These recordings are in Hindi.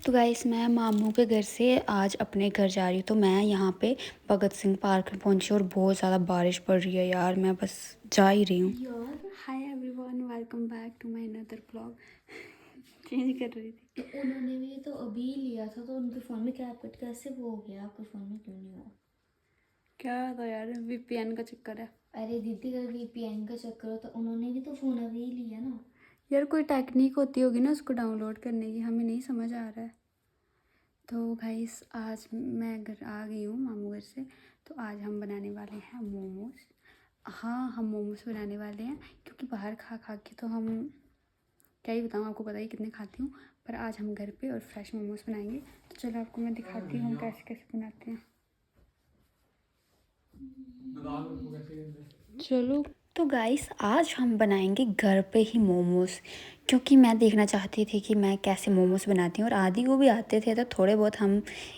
तो गाइस मैं मामू के घर से आज अपने घर जा रही हूँ। तो मैं यहाँ पे भगत सिंह पार्क में पहुँची और बहुत ज़्यादा बारिश पड़ रही है यार। मैं बस जा ही रही हूँ यार। Hi everyone, welcome back to my another blog. Change कर रही थी तो उन्होंने भी तो अभी लिया था, तो उनके फ़ोन में कैपकट कैसे वो हो गया, आपके फ़ोन में क्यों नहीं हुआ? क्या था यार, वीपीएन का चक्कर है। अरे दीदी, अगर वीपीएन का चक्कर हो तो उन्होंने भी तो फ़ोन अभी लिया ना। यार कोई टेक्निक होती होगी ना उसको डाउनलोड करने की, हमें नहीं समझ आ रहा है। तो गाइस आज मैं घर आ गई हूँ मामू घर से। तो आज हम बनाने वाले हैं मोमोज। हाँ, हम मोमोज बनाने वाले हैं क्योंकि बाहर खा खा के तो हम क्या ही बताऊँ, आपको पता ही कितने खाती हूँ। पर आज हम घर पे और फ्रेश मोमोज बनाएंगे। तो चलो आपको मैं दिखाती हूँ हम कैसे कैसे बनाते हैं। चलो। तो गाइस आज हम बनाएंगे घर पे ही मोमोज, क्योंकि मैं देखना चाहती थी कि मैं कैसे मोमोज बनाती हूँ और आदि को भी आते थे। तो थोड़े बहुत हम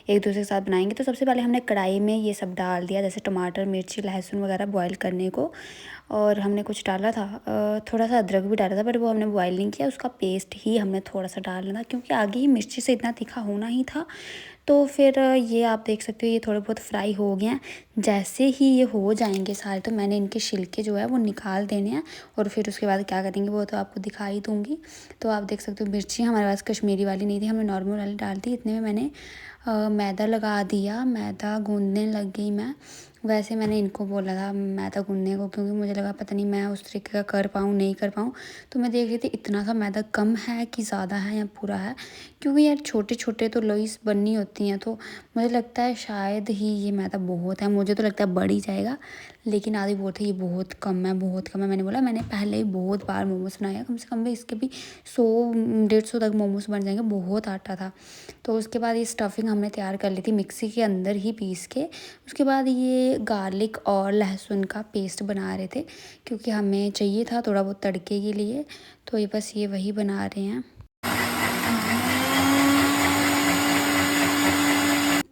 एक दूसरे के साथ बनाएंगे। तो सबसे पहले हमने कढ़ाई में ये सब डाल दिया, जैसे टमाटर मिर्ची लहसुन वगैरह बॉईल करने को। और हमने कुछ डाला था, थोड़ा सा अदरक भी डाला था, पर वो हमने बॉईल नहीं किया। उसका पेस्ट ही हमने थोड़ा सा डालना था क्योंकि आगे ही मिर्ची से इतना तीखा होना ही था। तो फिर ये आप देख सकते हो ये थोड़े बहुत फ्राई हो गए हैं। जैसे ही ये हो जाएंगे सारे, तो मैंने इनके छिलके जो है वो निकाल देने हैं। और फिर उसके बाद क्या करेंगे वो तो आपको दिखा ही दूँगी। तो आप देख सकते हो मिर्ची हमारे पास कश्मीरी वाली नहीं थी, हमने नॉर्मल वाली डाल दी। इतने में मैंने मैदा लगा दिया, मैदा गूँदने लग गई मैं। वैसे मैंने इनको बोला था मैदा गूँदने को, क्योंकि मुझे लगा पता नहीं मैं उस तरीके का कर पाऊँ नहीं कर पाऊँ। तो मैं देख रही थी इतना सा मैदा कम है कि ज़्यादा है या पूरा है, क्योंकि यार छोटे छोटे तो लोईस बननी होती हैं। तो मुझे लगता है शायद ही ये मैदा बहुत है, मुझे तो लगता है बढ़ ही जाएगा। लेकिन आदि बोलते ये बहुत कम है बहुत कम है। मैंने बोला मैंने पहले ही बहुत बार मोमोज बनाया, कम से कम भी इसके भी 100-150 तक मोमोज बन जाएंगे, बहुत आटा था। तो उसके बाद ये स्टफिंग हमने तैयार कर ली थी मिक्सी के अंदर ही पीस के। उसके बाद ये गार्लिक और लहसुन का पेस्ट बना रहे थे, क्योंकि हमें चाहिए था थोड़ा बहुत तड़के के लिए। तो ये बस ये वही बना रहे हैं।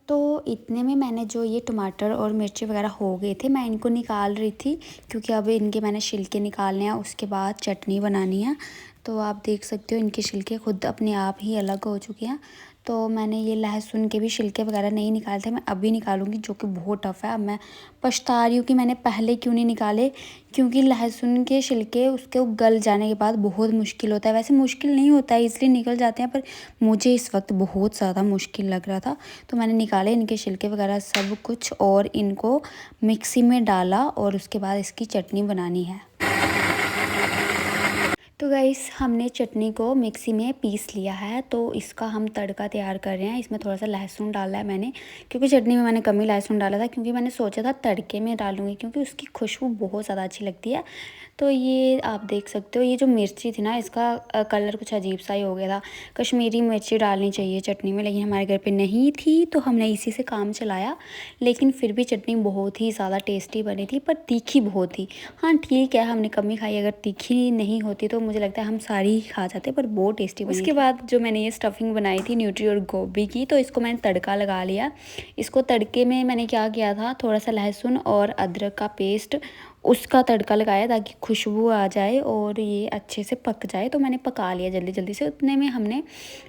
तो इतने में मैंने जो ये टमाटर और मिर्ची वगैरह हो गए थे, मैं इनको निकाल रही थी, क्योंकि अब इनके मैंने छिलके निकालने हैं। उसके बाद चटनी बनानी है। तो आप देख सकते हो इनके छिलके खुद अपने आप ही अलग हो चुके हैं। तो मैंने ये लहसुन के भी छिलके वगैरह नहीं निकाले थे, मैं अभी निकालूंगी, जो कि बहुत टफ़ है। अब मैं पछता रही हूँ कि मैंने पहले क्यों नहीं निकाले, क्योंकि लहसुन के छिलके उसके गल जाने के बाद बहुत मुश्किल होता है। वैसे मुश्किल नहीं होता है, इसलिए निकल जाते हैं, पर मुझे इस वक्त बहुत ज़्यादा मुश्किल लग रहा था। तो मैंने निकाले इनके छिलके वगैरह सब कुछ और इनको मिक्सी में डाला, और उसके बाद इसकी चटनी बनानी है। तो गाइस हमने चटनी को मिक्सी में पीस लिया है। तो इसका हम तड़का तैयार कर रहे हैं। इसमें थोड़ा सा लहसुन डाला है मैंने, क्योंकि चटनी में मैंने कम ही लहसुन डाला था, क्योंकि मैंने सोचा था तड़के में डालूंगी, क्योंकि उसकी खुशबू बहुत ज़्यादा अच्छी लगती है। तो ये आप देख सकते हो, ये जो मिर्ची थी ना इसका कलर कुछ अजीब सा ही हो गया था। कश्मीरी मिर्ची डालनी चाहिए चटनी में, लेकिन हमारे घर पे नहीं थी, तो हमने इसी से काम चलाया। लेकिन फिर भी चटनी बहुत ही ज़्यादा टेस्टी बनी थी, पर तीखी बहुत थी। हाँ ठीक है, हमने कम ही खाई, अगर तीखी नहीं होती तो मुझे लगता है हम सारी ही खा जाते, पर बहुत टेस्टी बनी। उसके बाद जो मैंने ये स्टफिंग बनाई थी न्यूट्री और गोभी की, तो इसको मैंने तड़का लगा लिया। इसको तड़के में मैंने क्या किया था, थोड़ा सा लहसुन और अदरक का पेस्ट, उसका तड़का लगाया ताकि खुशबू आ जाए और ये अच्छे से पक जाए। तो मैंने पका लिया जल्दी जल्दी से। उतने में हमने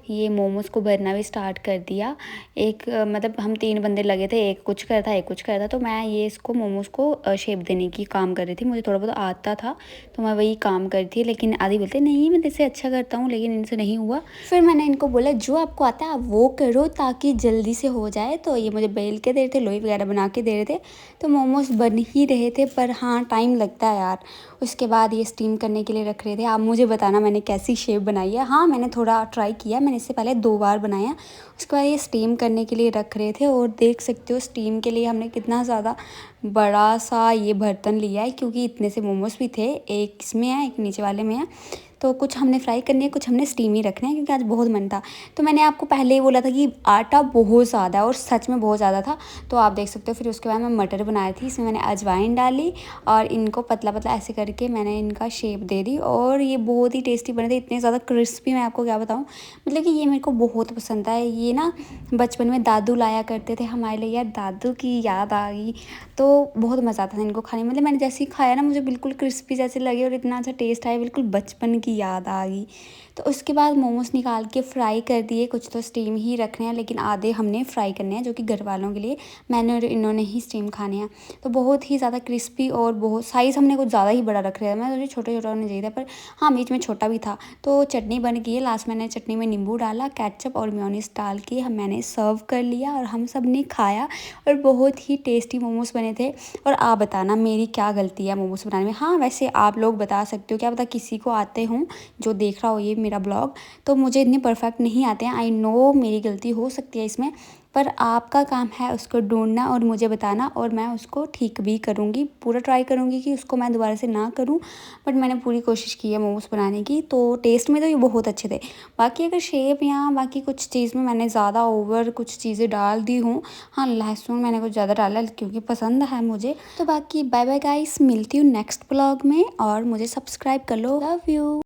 ये मोमोज़ को भरना भी स्टार्ट कर दिया। एक मतलब हम 3 बंदे लगे थे, एक कुछ कर था एक कुछ कर था। तो मैं ये इसको मोमोज़ को शेप देने की काम कर रही थी। मुझे थोड़ा बहुत आता था, तो मैं वही काम कर रही थी। लेकिन आदि बोलते नहीं मैं तेरे से अच्छा करता हूँ, लेकिन इनसे नहीं हुआ। फिर मैंने इनको बोला जो आपको आता है आप वो करो, ताकि जल्दी से हो जाए। तो ये मुझे बेल के दे रहे थे, लोई वगैरह बना के दे रहे थे। तो मोमोज़ बन ही रहे थे, पर हाँ टाइम लगता है यार। उसके बाद ये स्टीम करने के लिए रख रहे थे। आप मुझे बताना मैंने कैसी शेप बनाई है। हाँ मैंने थोड़ा ट्राई किया, मैंने इससे पहले 2 बार बनाया। उसके बाद ये स्टीम करने के लिए रख रहे थे, और देख सकते हो स्टीम के लिए हमने कितना ज़्यादा बड़ा सा ये बर्तन लिया है, क्योंकि इतने से मोमोज भी थे, एक इसमें है एक नीचे वाले में है। तो कुछ हमने फ्राई करनी है, कुछ हमने स्टीम ही रखना है, क्योंकि आज बहुत मन था। तो मैंने आपको पहले ही बोला था कि आटा बहुत ज़्यादा है, और सच में बहुत ज़्यादा था। तो आप देख सकते हो। फिर उसके बाद मैं मटर बनाई थी, इसमें मैंने अजवाइन डाली, और इनको पतला पतला ऐसे करके मैंने इनका शेप दे दी। और ये बहुत ही टेस्टी बने थे, इतने ज़्यादा क्रिस्पी, मैं आपको क्या बताऊँ। मतलब कि ये मेरे को बहुत पसंद है। ये ना बचपन में दादू लाया करते थे हमारे लिए, यार दादू की याद आ गई। तो बहुत मज़ा आता था इनको खाने में। मतलब मैंने जैसे ही खाया ना, मुझे बिल्कुल क्रिस्पी जैसे लगे और इतना अच्छा टेस्ट आया, बिल्कुल बचपन की याद आ गई। तो उसके बाद मोमोज़ निकाल के फ्राई कर दिए। कुछ तो स्टीम ही रखने हैं लेकिन आधे हमने फ्राई करने हैं, जो कि घर वालों के लिए, मैंने और इन्होंने ही स्टीम खाने हैं। तो बहुत ही ज़्यादा क्रिस्पी और बहुत साइज़ हमने कुछ ज़्यादा ही बड़ा रख रहा है, मैं सोची छोटा छोटा होना चाहिए था, पर हाँ बीच में छोटा भी था। तो चटनी बन गई है। लास्ट मैंने चटनी में नींबू डाला, केचप और मेयोनीज डाल के मैंने सर्व कर लिया और हम सब ने खाया और बहुत ही टेस्टी मोमोज़ बने थे। और आप बताना मेरी क्या गलती है मोमोज़ बनाने में। हाँ वैसे आप लोग बता सकते हो, क्या पता किसी को आते हों जो देख रहा हो ये मेरा ब्लॉग। तो मुझे इतने परफेक्ट नहीं आते हैं, आई नो मेरी गलती हो सकती है इसमें, पर आपका काम है उसको ढूंढना और मुझे बताना और मैं उसको ठीक भी करूँगी। पूरा ट्राई करूँगी कि उसको मैं दोबारा से ना करूँ, बट मैंने पूरी कोशिश की है मोमोज़ बनाने की। तो टेस्ट में तो ये बहुत अच्छे थे। बाकी अगर शेप या बाकी कुछ चीज़ में मैंने ज़्यादा ओवर कुछ चीज़ें डाल दी हूँ, हाँ लहसुन मैंने कुछ ज़्यादा डाला क्योंकि पसंद है मुझे। तो बाकी बाय बाय गाइस, मिलती हूँ नेक्स्ट ब्लॉग में और मुझे सब्सक्राइब कर लो। Love you.